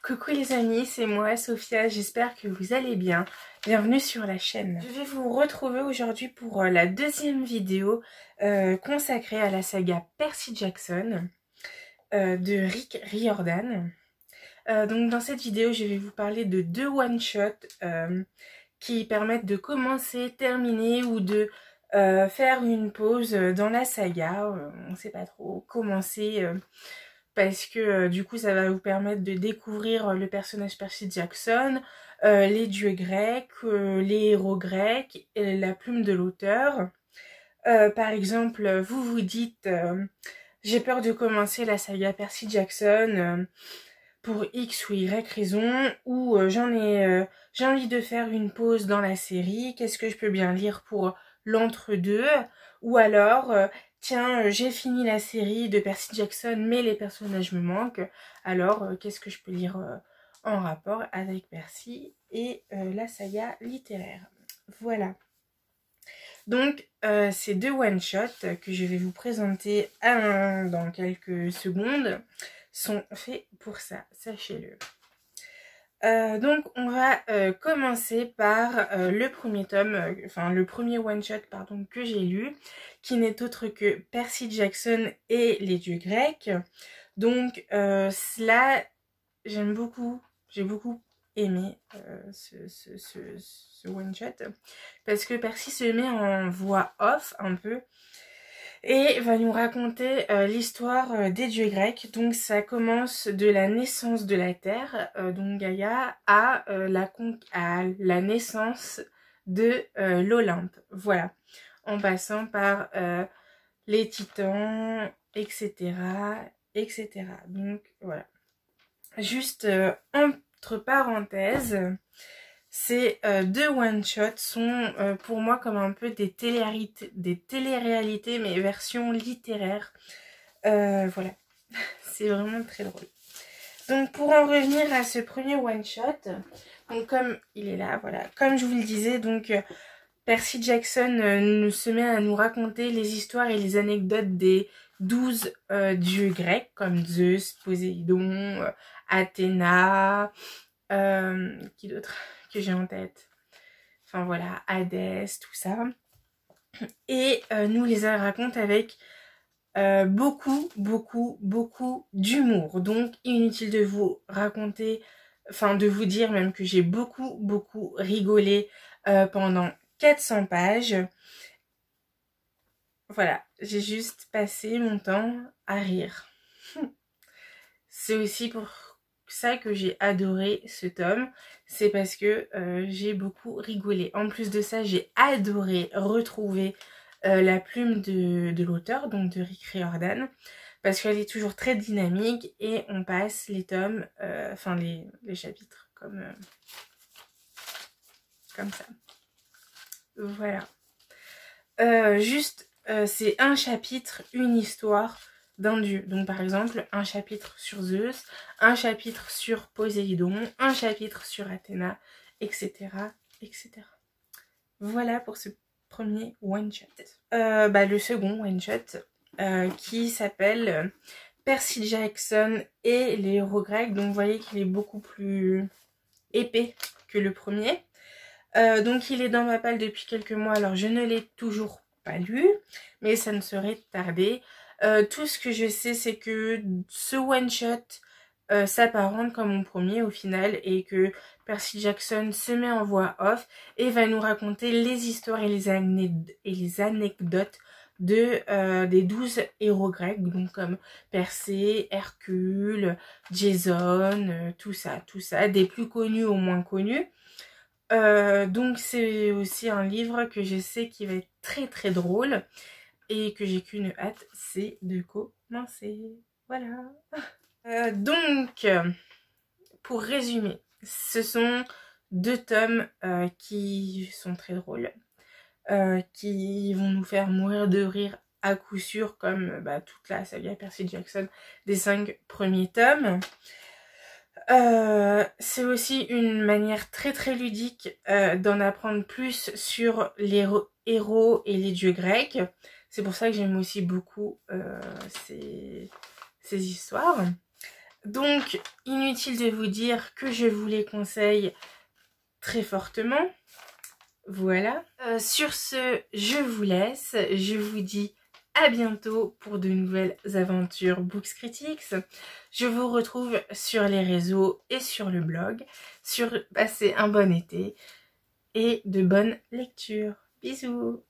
Coucou les amis, c'est moi Sophia, j'espère que vous allez bien. Bienvenue sur la chaîne. Je vais vous retrouver aujourd'hui pour la deuxième vidéo consacrée à la saga Percy Jackson de Rick Riordan. Donc dans cette vidéo, je vais vous parler de deux one-shots qui permettent de commencer, terminer ou de faire une pause dans la saga. On ne sait pas trop, commencer... parce que du coup ça va vous permettre de découvrir le personnage Percy Jackson, les dieux grecs, les héros grecs, et la plume de l'auteur. Par exemple, vous vous dites j'ai peur de commencer la saga Percy Jackson pour X ou Y raison, ou j'ai envie de faire une pause dans la série, qu'est-ce que je peux bien lire pour l'entre-deux, ou alors tiens, j'ai fini la série de Percy Jackson, mais les personnages me manquent. Alors, qu'est-ce que je peux lire en rapport avec Percy et la saga littéraire. Voilà. Donc, ces deux one-shots que je vais vous présenter dans quelques secondes sont faits pour ça, sachez-le. Donc on va commencer par le premier tome, le premier one-shot pardon que j'ai lu, qui n'est autre que Percy Jackson et les dieux grecs. Donc là j'ai beaucoup aimé ce one-shot parce que Percy se met en voix off un peu et va nous raconter l'histoire des dieux grecs. Donc ça commence de la naissance de la Terre, donc Gaïa, à la naissance de l'Olympe. Voilà, en passant par les titans, etc., etc. Donc voilà. Juste entre parenthèses, ces deux one-shots sont pour moi comme un peu des téléréalités mais version littéraire. Voilà, c'est vraiment très drôle. Donc pour en revenir à ce premier one-shot, donc comme il est là, voilà, comme je vous le disais, donc Percy Jackson se met à nous raconter les histoires et les anecdotes des 12 dieux grecs comme Zeus, Poséidon, Athéna, qui d'autre que j'ai en tête, enfin voilà, Hadès, tout ça, et nous les raconte avec beaucoup d'humour. Donc inutile de vous raconter, de vous dire même que j'ai beaucoup rigolé pendant 400 pages. Voilà, j'ai juste passé mon temps à rire. C'est aussi pour ça que j'ai adoré ce tome, c'est parce que j'ai beaucoup rigolé. En plus de ça, j'ai adoré retrouver la plume de l'auteur, donc de Rick Riordan, parce qu'elle est toujours très dynamique et on passe les tomes, les chapitres comme ça. Voilà. C'est un chapitre, une histoire d'un dieu. Donc par exemple, un chapitre sur Zeus, un chapitre sur Poséidon, un chapitre sur Athéna, etc. etc. Voilà pour ce premier one-shot. Le second one-shot qui s'appelle Percy Jackson et les héros grecs. Donc vous voyez qu'il est beaucoup plus épais que le premier. Donc il est dans ma palle depuis quelques mois, alors je ne l'ai toujours pas lu, mais ça ne saurait tarder. Tout ce que je sais, c'est que ce one-shot s'apparente comme mon premier au final, et que Percy Jackson se met en voix off et va nous raconter les histoires et les anecdotes des 12 héros grecs, donc comme Persée, Hercule, Jason, tout ça, des plus connus aux moins connus. Donc c'est aussi un livre que je sais qui va être très drôle et que j'ai qu'une hâte, c'est de commencer. Voilà. Donc pour résumer, ce sont deux tomes qui sont très drôles, qui vont nous faire mourir de rire à coup sûr, comme toute la saga Percy Jackson des 5 premiers tomes. C'est aussi une manière très ludique d'en apprendre plus sur les héros et les dieux grecs. C'est pour ça que j'aime aussi beaucoup ces histoires. Donc, inutile de vous dire que je vous les conseille très fortement. Voilà. Sur ce, je vous laisse. Je vous dis à bientôt pour de nouvelles aventures Books Critics. Je vous retrouve sur les réseaux et sur le blog. Passez un bon été et de bonnes lectures. Bisous!